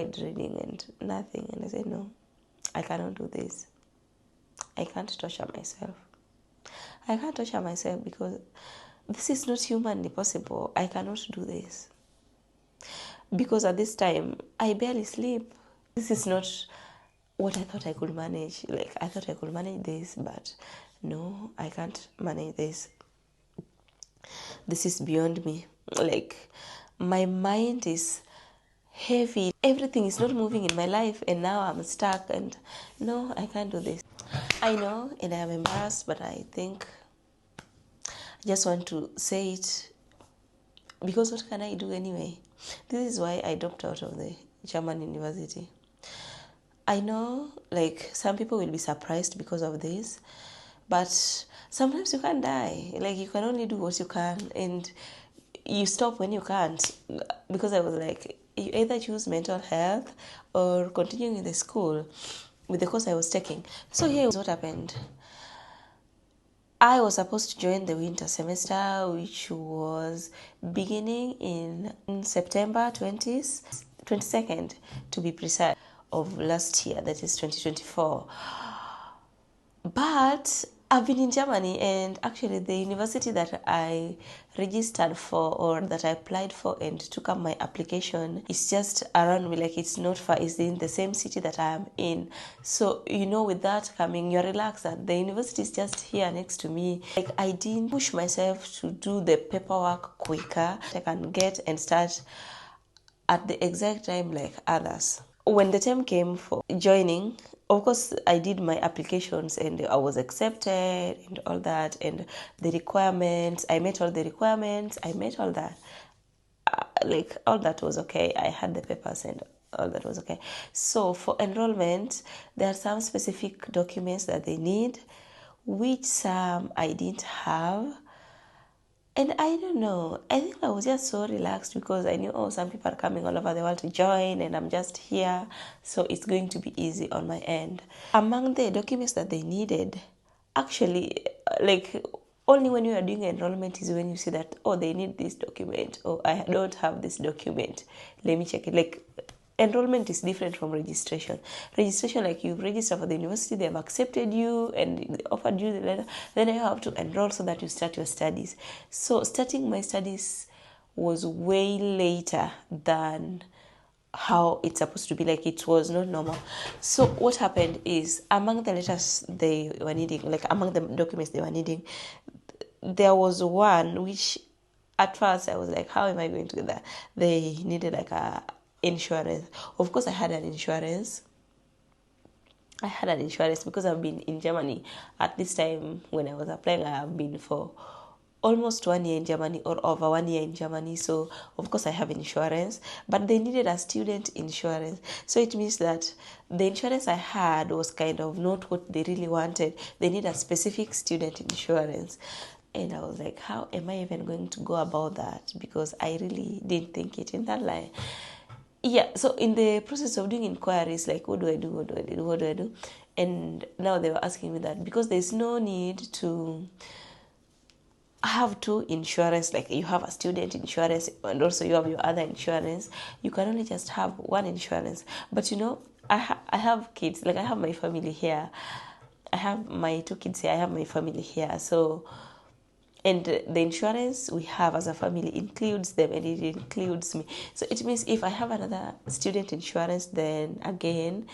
reading and nothing, and I said, no, I cannot do this. I can't torture myself. I can't torture myself because this is not humanly possible. I cannot do this. Because at this time, I barely sleep. This is not what I thought I could manage. Like, I thought I could manage this, but no, I can't manage this. This is beyond me. Like, my mind is heavy. Everything is not moving in my life, and now I'm stuck, and no, I can't do this. I know, and I am embarrassed, but I think I just want to say it because what can I do anyway? This is why I dropped out of the German university. I know, like, some people will be surprised because of this, but sometimes you can't die. Like, you can only do what you can, and you stop when you can't. Because I was like, you either choose mental health or continuing in the school with the course I was taking. So here's what happened. I was supposed to join the winter semester, which was beginning in September 22nd, to be precise, of last year, that is 2024. But I've been in Germany, and actually the university that I registered for, or that I applied for and took up my application, is just around me. Like, it's not far, it's in the same city that I am in. So, with that coming, you're relaxed that the university is just here next to me. Like, I didn't push myself to do the paperwork quicker. I can get and start at the exact time like others. When the time came for joining, of course, I did my applications and I was accepted and all that, and the requirements, I met all the requirements, I met all that. Like, all that was okay. I had the papers and all that was okay. So for enrollment, there are some specific documents that they need, which some I didn't have. And I don't know, I think I was just so relaxed because I knew, some people are coming all over the world to join and I'm just here. So it's going to be easy on my end. Among the documents that they needed, actually, like, only when you are doing enrollment is when you see that, they need this document, or I don't have this document. Let me check it. Like, enrollment is different from registration. Registration, like, you register for the university, they have accepted you and they offered you the letter. Then you have to enroll so that you start your studies. So starting my studies was way later than how it's supposed to be. Like, it was not normal. So what happened is, among the letters they were needing, like among the documents they were needing, there was one which at first I was like, how am I going to get that? They needed like a insurance. Of course, I had an insurance because I've been in Germany. At this time when I was applying, I have been for almost 1 year in Germany, or over 1 year in Germany. So of course I have insurance, but they needed a student insurance. So it means that the insurance I had was kind of not what they really wanted. They need a specific student insurance. And I was like, how am I even going to go about that? Because I really didn't think it in that line. Yeah, so in the process of doing inquiries, like, what do I do? And now they were asking me that because there's no need to have two insurance, like you have a student insurance and also you have your other insurance. You can only just have one insurance. But I have kids, like I have my family here. I have my 2 kids here, I have my family here. So, and the insurance we have as a family includes them and it includes me. So it means if I have another student insurance, then again,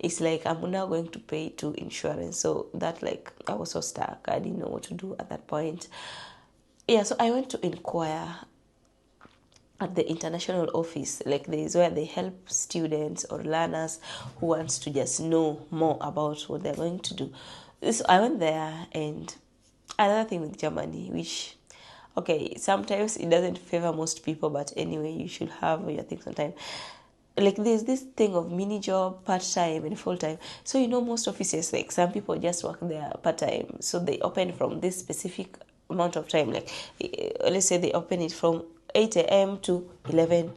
it's like I'm now going to pay 2 insurance. So that, like, I was so stuck. I didn't know what to do at that point. Yeah, so I went to inquire at the international office. Like, there is where they help students or learners who wants to just know more about what they're going to do. So I went there, and another thing with Germany, which, okay, sometimes it doesn't favor most people, but anyway, you should have your things on time. Like, there's this thing of mini job, part-time and full-time. So most offices, like, some people just work there part-time, so they open from this specific amount of time. Like, let's say they open it from 8 a.m. to 11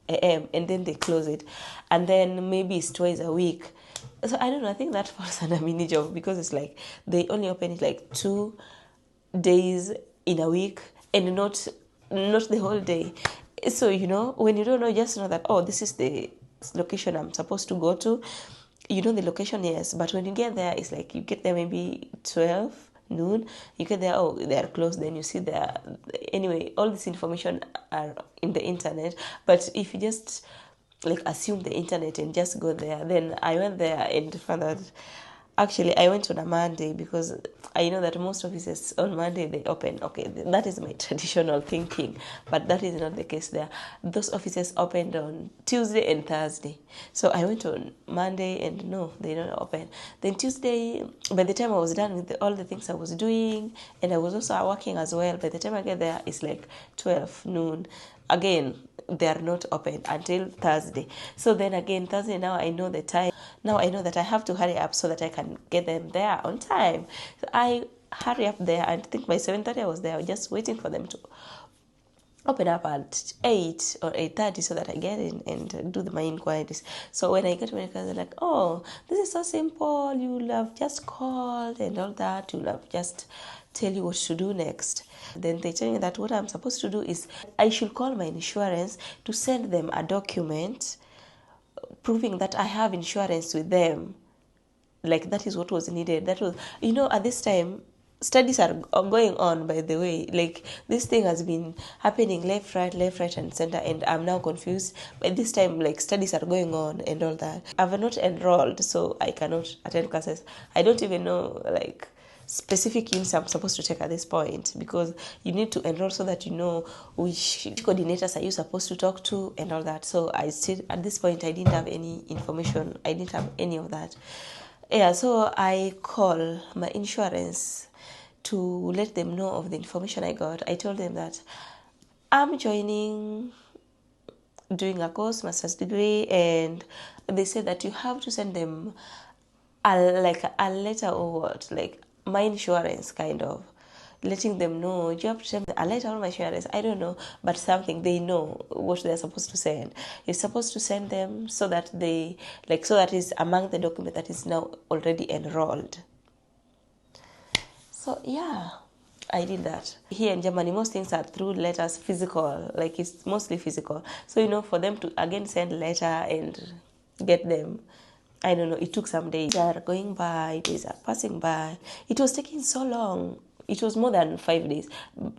a.m. and then they close it, and then maybe it's twice a week. So I don't know, I think that falls under mini job because it's like they only open it like 2 days in a week and not the whole day. So when you don't know, just know that, this is the location I'm supposed to go to. You know the location, yes, but when you get there, it's like you get there maybe 12 noon. You get there, oh, they are closed. Then you see there. Anyway, all this information are in the internet. But if you just like assume the internet and just go there, then I went there and found that actually I went on a Monday because I know that most offices on Monday they open. Okay, that is my traditional thinking, but that is not the case there. Those offices opened on Tuesday and Thursday. So I went on Monday and no, they don't open. Then Tuesday, by the time I was done with all the things I was doing, and I was also working as well, by the time I get there, it's like 12 noon. Again, they are not open until Thursday. So then again, Thursday, now I know the time. Now I know that I have to hurry up so that I can get them there on time. So I hurry up there, and I think by 7:30 I was there, just waiting for them to open up at 8 or 8:30 so that I get in and do my inquiries. So when I get to my class, they're like, oh, this is so simple. You'll have just called and all that. You'll have just tell you what to do next. Then they tell me that what I'm supposed to do is I should call my insurance to send them a document proving that I have insurance with them. Like that is what was needed. That was, at this time, studies are going on, by the way. Like this thing has been happening left, right, and center, and I'm now confused. By this time, like studies are going on and all that. I've not enrolled, so I cannot attend classes. I don't even know like specific units I'm supposed to take at this point, because you need to enroll so that you know which coordinators are you supposed to talk to and all that. So I still, at this point, I didn't have any information. I didn't have any of that. Yeah, so I call my insurance to let them know of the information I got. I told them that I'm doing a course, master's degree, and they said that you have to send them a letter or what, like my insurance, kind of letting them know you have to send a letter on my insurance. I don't know, but something they know what they're supposed to send. You're supposed to send them so that so that is among the document that is now already enrolled. So yeah, I did that. Here in Germany, most things are through letters, physical, like it's mostly physical. So, for them to again send letter and get them, I don't know, it took some days. Days are going by, days are passing by. It was taking so long. It was more than 5 days.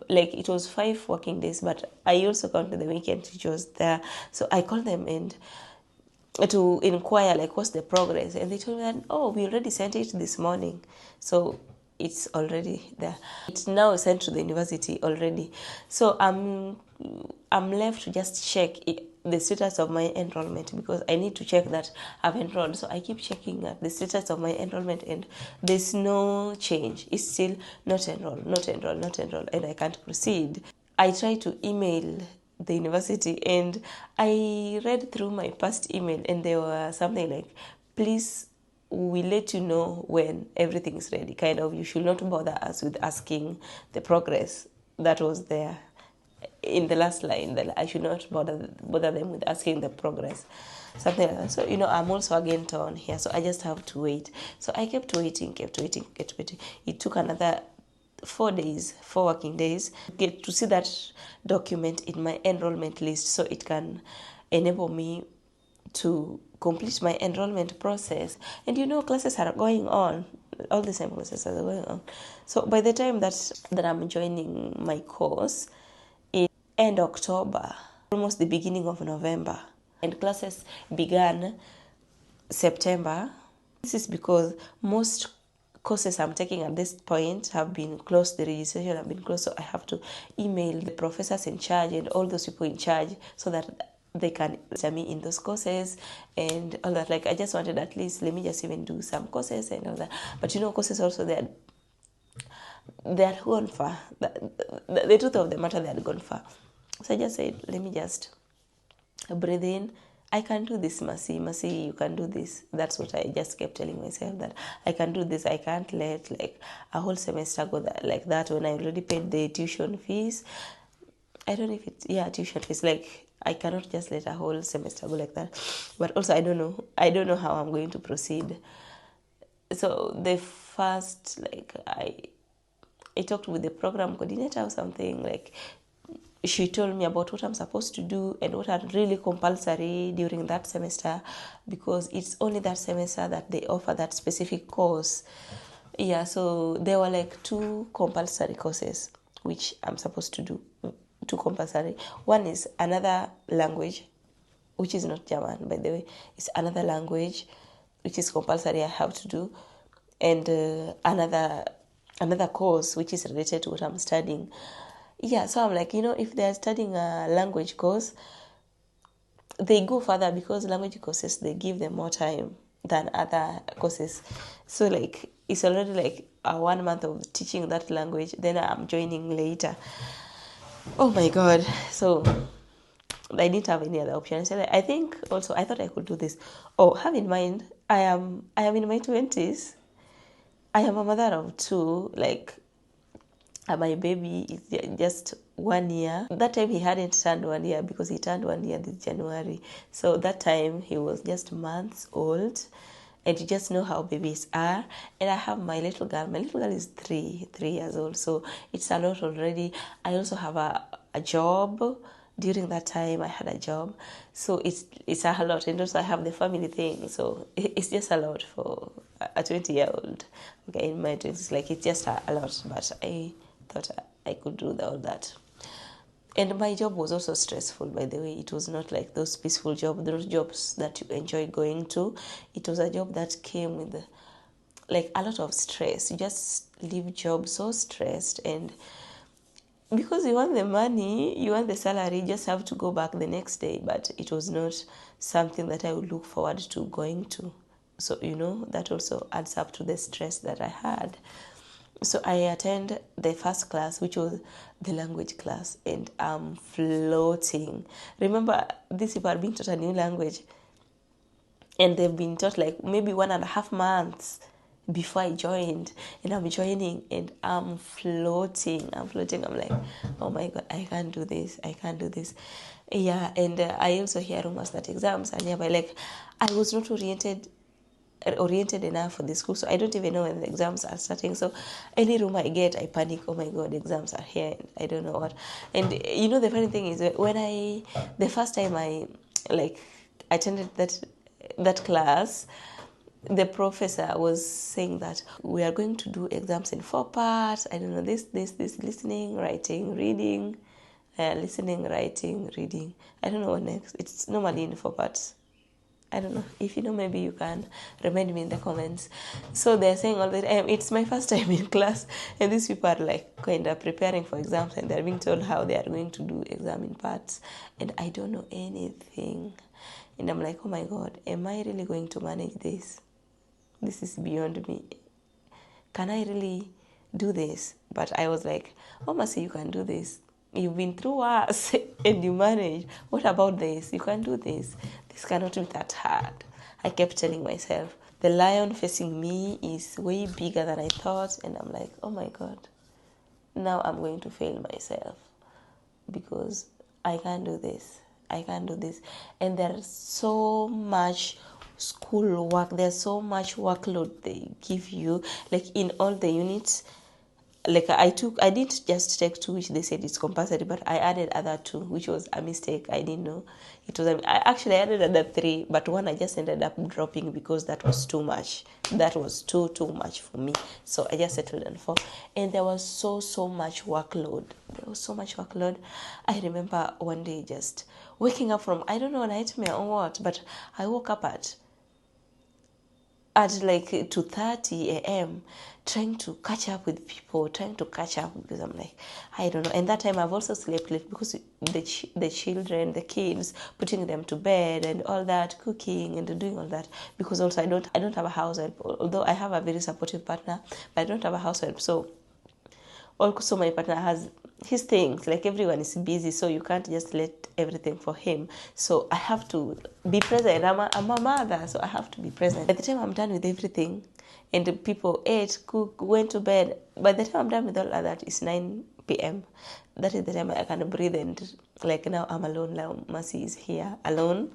Like it was 5 working days, but I also counted the weekend which was there. So I called them and to inquire like what's the progress, and they told me that, oh, we already sent it this morning. So it's already there. It's now sent to the university already. So I'm left to just check the status of my enrollment, because I need to check that I've enrolled. So I keep checking the status of my enrollment, and there's no change. It's still not enrolled, and I can't proceed. I try to email the university, and I read through my past email, and there were something like, please, we let you know when everything is ready. Kind of, you should not bother us with asking the progress. That was there in the last line, that I should not bother them with asking the progress, something like that. So I'm also again torn here, so I just have to wait. So I kept waiting. It took another 4 working days get to see that document in my enrollment list, so it can enable me to complete my enrollment process. And classes are going on, all the same classes are going on. So by the time that I'm joining my course, it's end October, almost the beginning of November, and classes began September. This is because most courses I'm taking at this point have been closed, the registration have been closed, so I have to email the professors in charge and all those people in charge so that they can register me in those courses and all that. Like I just wanted, at least let me just even do some courses and all that. But courses also, they're gone far. The truth of the matter, they had gone far. So I just said, let me just breathe in. I can do this, Mercy, you can do this. That's what I just kept telling myself, that I can do this. I can't let like a whole semester go like that when I already paid the tuition fees. I don't know if it's, tuition fees. Like I cannot just let a whole semester go like that. But also I don't know how I'm going to proceed. So the first, like I talked with the program coordinator or something, like she told me about what I'm supposed to do and what are really compulsory during that semester, because it's only that semester that they offer that specific course. Yeah, so there were like 2 compulsory courses which I'm supposed to do. 2 compulsory. One is another language, which is not German, by the way. It's another language which is compulsory, I have to do, and another course which is related to what I'm studying. Yeah, so I'm like, if they're studying a language course, they go further, because language courses, they give them more time than other courses. So like, it's already like a 1 month of teaching that language, then I'm joining later. Oh my god. So I didn't have any other option. So I think also I thought I could do this. Oh, have in mind, I am in my 20s. I am a mother of 2. Like, my baby is just 1 year. That time he hadn't turned 1 year, because he turned 1 year this January. So that time he was just months old. And you just know how babies are. And I have my little girl. My little girl is 3 years old. So it's a lot already. I also have a job. During that time, I had a job. So it's a lot. And also I have the family thing. So it's just a lot for a 20-year-old. Okay, in my 20s, like, it's just a lot. But I thought I could do all that. And my job was also stressful, by the way. It was not like those peaceful jobs, those jobs that you enjoy going to. It was a job that came with like a lot of stress. You just leave job so stressed, and because you want the money, you want the salary, you just have to go back the next day. But it was not something that I would look forward to going to. So, that also adds up to the stress that I had. So I attend the first class, which was the language class, and I'm floating. Remember, these people are being taught a new language, and they've been taught like maybe 1.5 months before I joined, and I'm joining, and I'm floating. I'm like, oh my god, I can't do this. Yeah, and I also hear rumors that exams are nearby. Like, I was not oriented enough for the school, so I don't even know when the exams are starting. So any rumor I get, I panic. Oh my god, exams are here, and I don't know what. And the funny thing is, when the first time I like attended that class, the professor was saying that we are going to do exams in 4 parts. I don't know, this listening, writing, reading, listening, writing, reading. I don't know what next. It's normally in 4 parts. I don't know. If you know, maybe you can remind me in the comments. So they're saying all the time, it's my first time in class, and these people are like kind of preparing for exams, and they're being told how they are going to do exam in parts, and I don't know anything. And I'm like, oh my god, am I really going to manage this? This is beyond me. Can I really do this? But I was like, oh, Mercy, you can do this. You've been through us and you manage. What about this? You can do this. This cannot be that hard. I kept telling myself, the lion facing me is way bigger than I thought. And I'm like, oh my God, now I'm going to fail myself because I can't do this. And there's so much school work. There's so much workload they give you, like in all the units. Like I didn't just take 2, which they said it's compulsory, but I added other 2, which was a mistake. I didn't know it was. I actually added other 3, but one I just ended up dropping because that was too much. That was too much for me. So I just settled on 4, and there was so much workload. I remember one day just waking up from, I don't know, a nightmare or what, but I woke up at like 2:30 a.m. trying to catch up with people, because I'm like, I don't know. And that time I've also slept late because the children, the kids, putting them to bed and all that, cooking and doing all that. Because also I don't have a house help, although I have a very supportive partner, but I don't have a house help. So also my partner has his things, like everyone is busy, so you can't just let everything for him. So I have to be present. I'm a mother, so I have to be present. By the time I'm done with everything and the people ate, cook, went to bed, by the time I'm done with all of that, it's 9 p.m. That is the time I can breathe, and like now I'm alone. Now Mercy is here alone,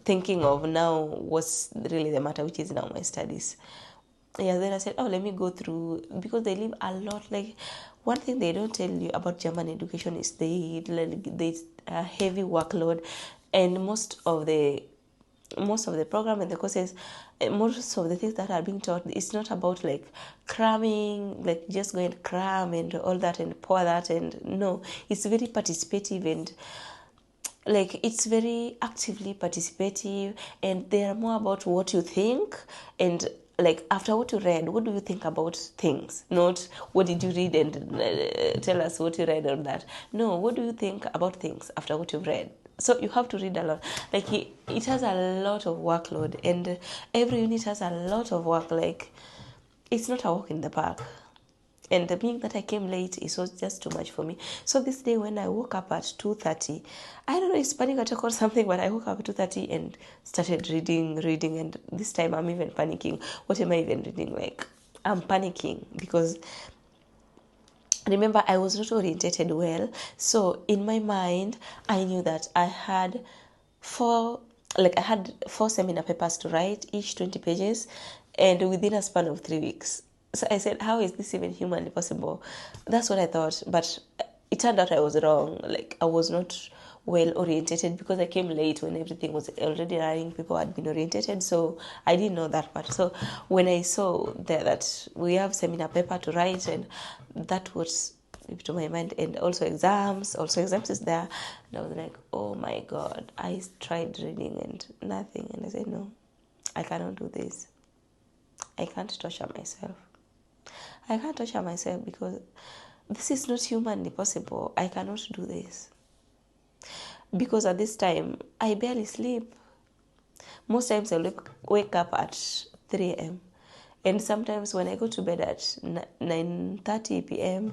thinking of now what's really the matter, which is now my studies. yeah, then I said, oh, let me go through, because they leave a lot. Like, one thing they don't tell you about German education is they heavy workload, and most of the program and the courses, most of the things that are being taught, it's not about like cramming, like just go and cram and all that and pour that, and no, it's very participative, and like it's very actively participative, and they are more about what you think, and like after what you read, what do you think about things, not what did you read and tell us what you read on that. No, what do you think about things after what you've read? So you have to read a lot. Like it has a lot of workload, and every unit has a lot of work. Like it's not a walk in the park. And being that I came late, it was just too much for me. So this day when I woke up at 2:30, I don't know, it's panic attack or something, but I woke up at 2:30 and started reading, and this time I'm even panicking. What am I even reading? Like, I'm panicking because remember, I was not orientated well. So in my mind, I knew that I had four seminar papers to write, each 20 pages, and within a span of 3 weeks. So I said, how is this even humanly possible? That's what I thought. But it turned out I was wrong. Like, I was not well orientated because I came late when everything was already running. People had been orientated, so I didn't know that part. So when I saw that we have seminar paper to write, and that was to my mind, and also exams is there, and I was like, oh my god, I tried reading and nothing, and I said, no, I cannot do this. I can't torture myself. Because this is not humanly possible. I cannot do this. Because at this time, I barely sleep. Most times I'll wake up at 3 a.m. And sometimes when I go to bed at 9:30 p.m.,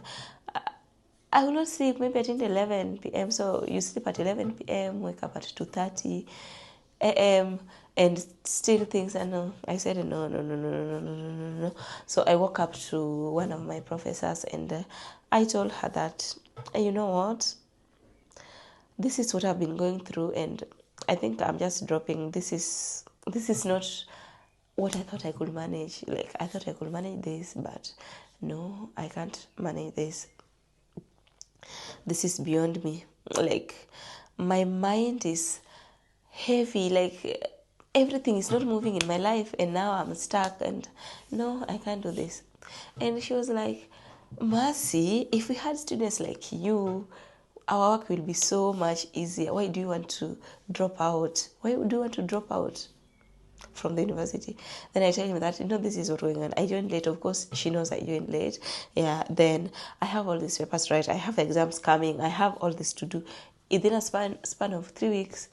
I will not sleep maybe at 11 p.m. So you sleep at 11 p.m., wake up at 2:30 a.m., and still things are no. I said no. So I woke up to one of my professors, and I told her that, you know what, this is what I've been going through, and I think I'm just dropping. This is not what I thought I could manage. Like, I thought I could manage this, but no, I can't manage this. This is beyond me. Like, my mind is heavy. Like, everything is not moving in my life, and now I'm stuck, and no, I can't do this. And she was like, Mercy, if we had students like you, our work will be so much easier. Why do you want to drop out? Why do you want to drop out from the university? Then I tell him that, this is what's going on. I joined late. Of course, she knows I joined late. Yeah, then I have all these papers right. I have exams coming. I have all this to do. Within a span of 3 weeks,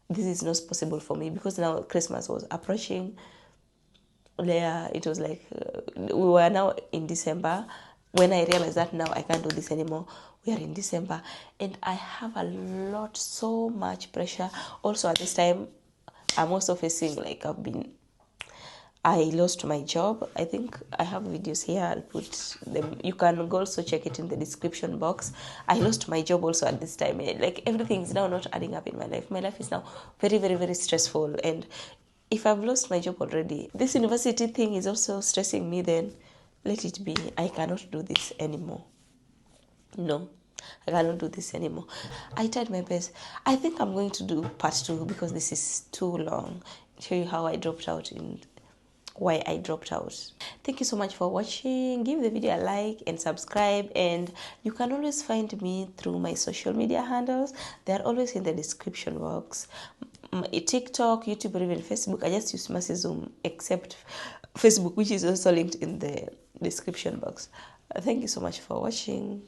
this is not possible for me, because now Christmas was approaching. Yeah, it was like we were now in December. When I realized that now I can't do this anymore, we are in December, and I have so much pressure. Also at this time, I'm also facing, like, I lost my job. I think I have videos here. I'll put them. You can also check it in the description box. I lost my job also at this time. Like, everything is now not adding up in my life. My life is now very, very, very stressful. And if I've lost my job already, this university thing is also stressing me, then let it be. I cannot do this anymore. No, I cannot do this anymore. I tried my best. I think I'm going to do part 2 because this is too long. Show you how I dropped out and why I dropped out. Thank you so much for watching. Give the video a like and subscribe, and you can always find me through my social media handles. They are always in the description box. TikTok, YouTube, or even Facebook. I just use Mercy Zoom, except Facebook, which is also linked in the description box. Thank you so much for watching.